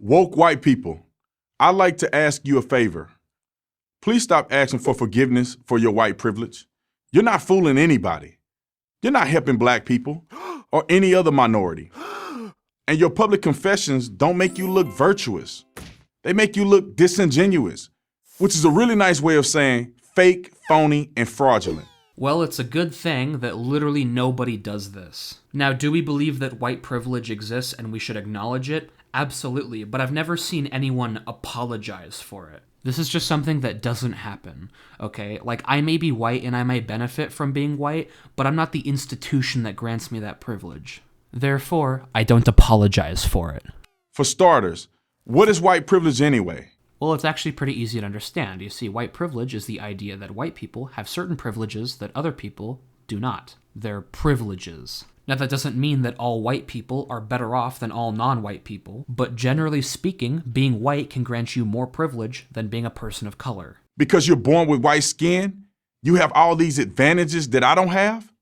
Woke white people, I'd like to ask you a favor. Please stop asking for forgiveness for your white privilege. You're not fooling anybody. You're not helping black people or any other minority. And your public confessions don't make you look virtuous. They make you look disingenuous, which is a really nice way of saying fake, phony, and fraudulent. Well, it's a good thing that literally nobody does this. Now, do we believe that white privilege exists and we should acknowledge it? Absolutely, but I've never seen anyone apologize for it. This is just something that doesn't happen, okay? Like, I may be white and I may benefit from being white, but I'm not the institution that grants me that privilege. Therefore, I don't apologize for it. For starters, what is white privilege anyway? Well, it's actually pretty easy to understand. You see, white privilege is the idea that white people have certain privileges that other people do not. They're privileges. Now, that doesn't mean that all white people are better off than all non-white people, but generally speaking, being white can grant you more privilege than being a person of color. Because you're born with white skin, you have all these advantages that I don't have?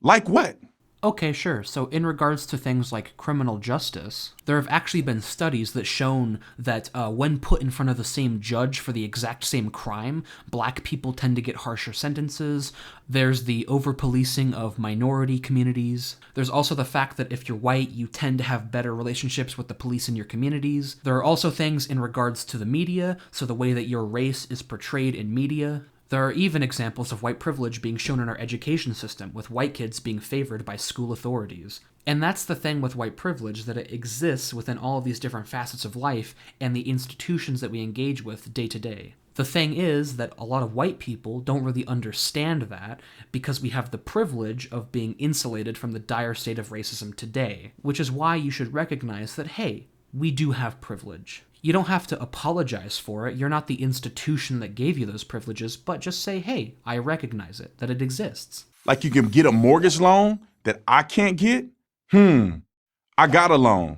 Like what? Okay, sure. So in regards to things like criminal justice, there have actually been studies that shown that when put in front of the same judge for the exact same crime, black people tend to get harsher sentences. There's the over-policing of minority communities. There's also the fact that if you're white, you tend to have better relationships with the police in your communities. There are also things in regards to the media, so the way that your race is portrayed in media. There are even examples of white privilege being shown in our education system, with white kids being favored by school authorities. And that's the thing with white privilege, that it exists within all of these different facets of life and the institutions that we engage with day to day. The thing is that a lot of white people don't really understand that because we have the privilege of being insulated from the dire state of racism today, which is why you should recognize that, hey, we do have privilege. You don't have to apologize for it. You're not the institution that gave you those privileges, but just say, hey, I recognize it, that it exists. Like you can get a mortgage loan that I can't get? I got a loan.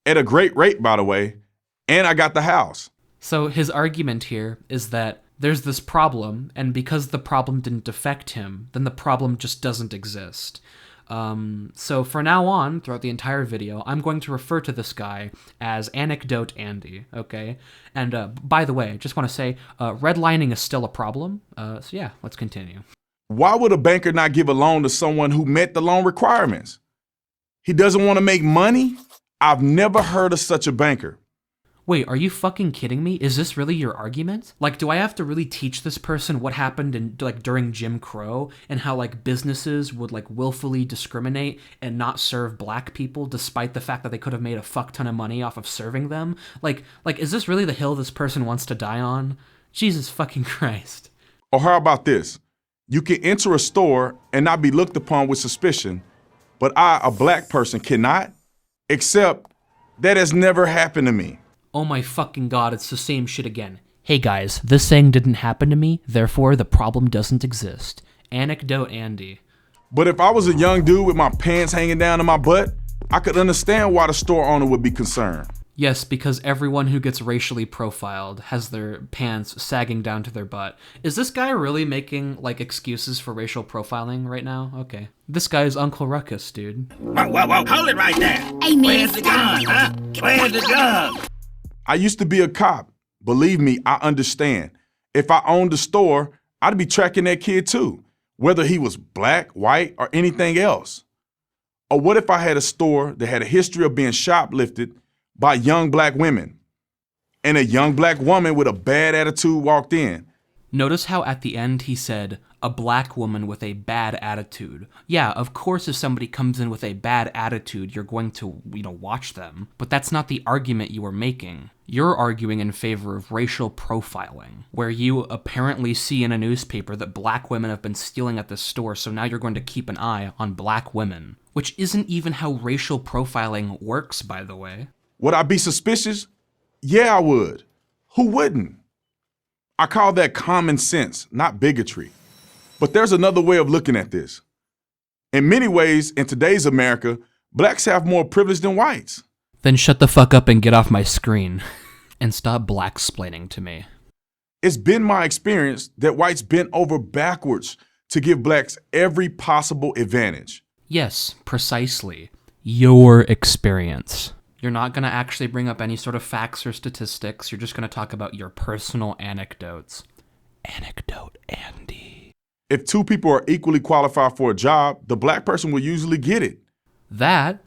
At a great rate, by the way, and I got the house. So his argument here is that there's this problem, and because the problem didn't affect him, then the problem just doesn't exist. So for now on, throughout the entire video, I'm going to refer to this guy as Anecdote Andy, okay? And by the way, just want to say, redlining is still a problem, so yeah, let's continue. Why would a banker not give a loan to someone who met the loan requirements? He doesn't want to make money? I've never heard of such a banker. Wait, are you fucking kidding me? Is this really your argument? Like, do I have to really teach this person what happened in, like, during Jim Crow and how, like, businesses would, like, willfully discriminate and not serve black people despite the fact that they could have made a fuck ton of money off of serving them? Like, is this really the hill this person wants to die on? Jesus fucking Christ. Or how about this? You can enter a store and not be looked upon with suspicion, but I, a black person, cannot? Except that has never happened to me. Oh my fucking god, it's the same shit again. Hey guys, this thing didn't happen to me, therefore the problem doesn't exist. Anecdote Andy. But if I was a young dude with my pants hanging down to my butt, I could understand why the store owner would be concerned. Yes, because everyone who gets racially profiled has their pants sagging down to their butt. Is this guy really making, like, excuses for racial profiling right now? Okay. This guy is Uncle Ruckus, dude. Whoa, hold it right there. Hey, man, Where's the gun, huh? Where's the gun? I used to be a cop. Believe me, I understand. If I owned a store, I'd be tracking that kid too, whether he was black, white, or anything else. Or what if I had a store that had a history of being shoplifted by young black women, and a young black woman with a bad attitude walked in? Notice how at the end he said, a black woman with a bad attitude. Yeah, of course if somebody comes in with a bad attitude, you're going to, watch them. But that's not the argument you were making. You're arguing in favor of racial profiling, where you apparently see in a newspaper that black women have been stealing at this store, so now you're going to keep an eye on black women. Which isn't even how racial profiling works, by the way. Would I be suspicious? Yeah, I would. Who wouldn't? I call that common sense, not bigotry. But there's another way of looking at this. In many ways, in today's America, blacks have more privilege than whites. Then shut the fuck up and get off my screen. And stop black-splaining to me. It's been my experience that whites bent over backwards to give blacks every possible advantage. Yes, precisely. Your experience. You're not going to actually bring up any sort of facts or statistics. You're just going to talk about your personal anecdotes. Anecdote Andy. If two people are equally qualified for a job, the black person will usually get it. That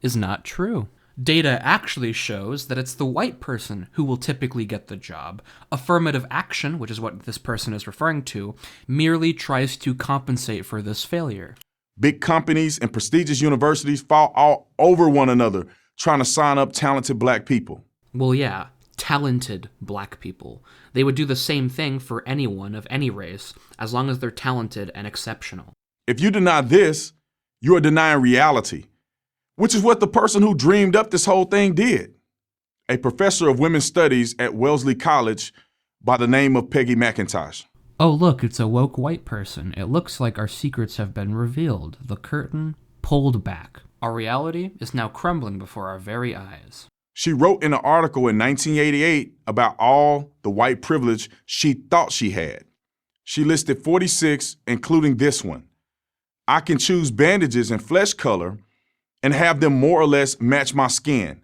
is not true. Data actually shows that it's the white person who will typically get the job. Affirmative action, which is what this person is referring to, merely tries to compensate for this failure. Big companies and prestigious universities fall all over one another trying to sign up talented black people. Well, yeah, talented black people. They would do the same thing for anyone of any race, as long as they're talented and exceptional. If you deny this, you are denying reality, which is what the person who dreamed up this whole thing did. A professor of women's studies at Wellesley College by the name of Peggy McIntosh. Oh, look, it's a woke white person. It looks like our secrets have been revealed. The curtain pulled back. Our reality is now crumbling before our very eyes. She wrote in an article in 1988 about all the white privilege she thought she had. She listed 46, including this one. I can choose bandages and flesh color and have them more or less match my skin.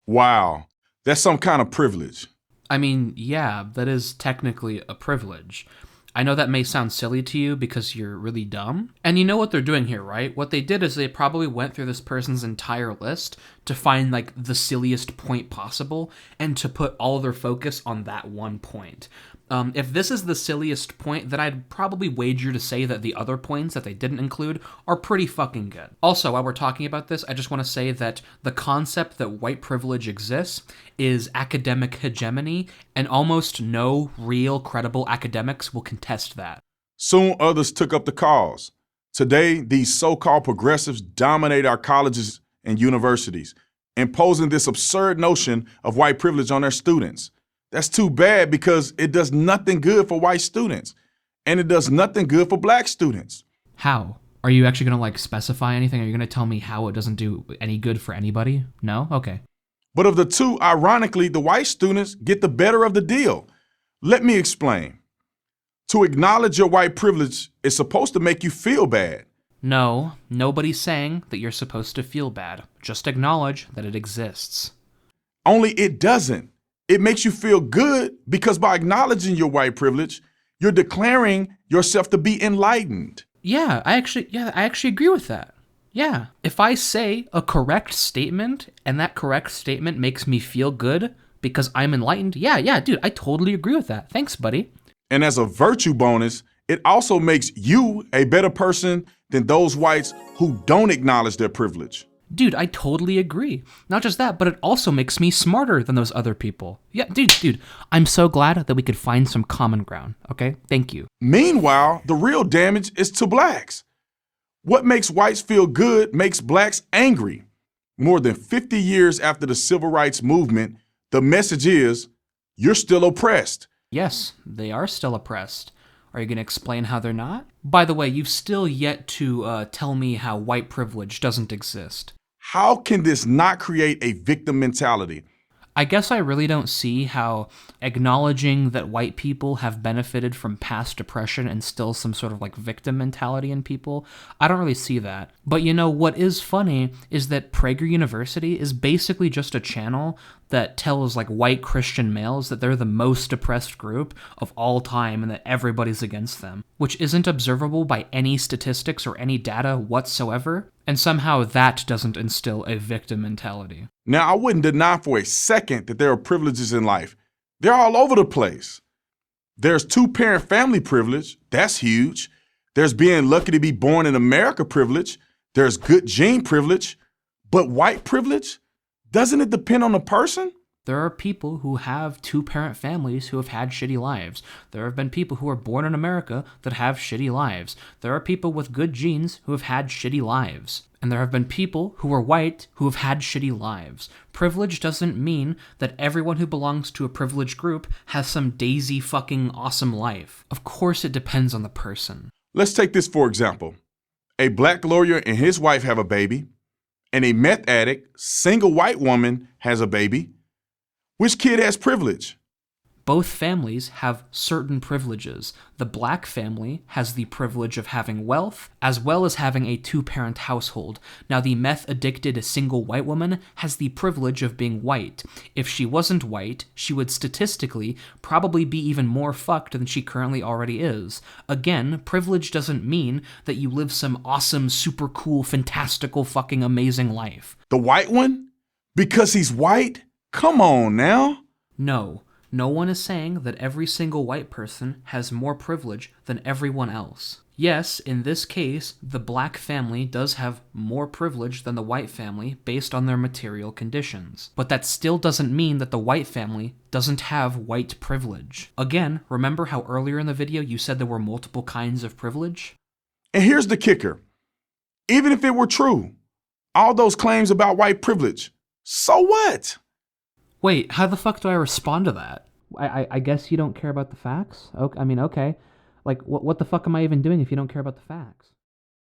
Wow, that's some kind of privilege. I mean, yeah, that is technically a privilege. I know that may sound silly to you because you're really dumb. And you know what they're doing here, right? What they did is they probably went through this person's entire list to find like the silliest point possible and to put all their focus on that one point. If this is the silliest point, then I'd probably wager to say that the other points that they didn't include are pretty fucking good. Also, while we're talking about this, I just want to say that the concept that white privilege exists is academic hegemony, and almost no real credible academics will contest that. Soon others took up the cause. Today, these so-called progressives dominate our colleges and universities, imposing this absurd notion of white privilege on their students. That's too bad because it does nothing good for white students, and it does nothing good for black students. How? Are you actually going to specify anything? Are you going to tell me how it doesn't do any good for anybody? No? Okay. But of the two, ironically, the white students get the better of the deal. Let me explain. To acknowledge your white privilege is supposed to make you feel bad. No, nobody's saying that you're supposed to feel bad. Just acknowledge that it exists. Only it doesn't. It makes you feel good because by acknowledging your white privilege, you're declaring yourself to be enlightened. Yeah, I actually agree with that. Yeah. If I say a correct statement and that correct statement makes me feel good because I'm enlightened, yeah, dude, I totally agree with that. Thanks, buddy. And as a virtue bonus, it also makes you a better person than those whites who don't acknowledge their privilege. Dude, I totally agree. Not just that, but it also makes me smarter than those other people. Yeah, dude, I'm so glad that we could find some common ground, okay? Thank you. Meanwhile, the real damage is to blacks. What makes whites feel good makes blacks angry. More than 50 years after the civil rights movement, the message is, you're still oppressed. Yes, they are still oppressed. Are you going to explain how they're not? By the way, you've still yet to tell me how white privilege doesn't exist. How can this not create a victim mentality? I guess I really don't see how acknowledging that white people have benefited from past oppression instills some sort of victim mentality in people. I don't really see that. But what is funny is that Prager University is basically just a channel that tells white Christian males that they're the most oppressed group of all time and that everybody's against them, which isn't observable by any statistics or any data whatsoever. And somehow that doesn't instill a victim mentality. Now, I wouldn't deny for a second that there are privileges in life. They're all over the place. There's two-parent family privilege. That's huge. There's being lucky to be born in America privilege. There's good gene privilege. But white privilege? Doesn't it depend on the person? There are people who have two-parent families who have had shitty lives. There have been people who are born in America that have shitty lives. There are people with good genes who have had shitty lives. And there have been people who are white who have had shitty lives. Privilege doesn't mean that everyone who belongs to a privileged group has some daisy fucking awesome life. Of course it depends on the person. Let's take this for example. A black lawyer and his wife have a baby, and a meth addict, single white woman has a baby. Which kid has privilege? Both families have certain privileges. The black family has the privilege of having wealth, as well as having a two-parent household. Now, the meth-addicted single white woman has the privilege of being white. If she wasn't white, she would statistically probably be even more fucked than she currently already is. Again, privilege doesn't mean that you live some awesome, super cool, fantastical, fucking amazing life. The white one? Because he's white? Come on now. No. No one is saying that every single white person has more privilege than everyone else. Yes, in this case, the black family does have more privilege than the white family based on their material conditions. But that still doesn't mean that the white family doesn't have white privilege. Again, remember how earlier in the video you said there were multiple kinds of privilege? And here's the kicker. Even if it were true, all those claims about white privilege, so what? Wait, how the fuck do I respond to that? I guess you don't care about the facts? Okay, I mean, okay. Like, what the fuck am I even doing if you don't care about the facts?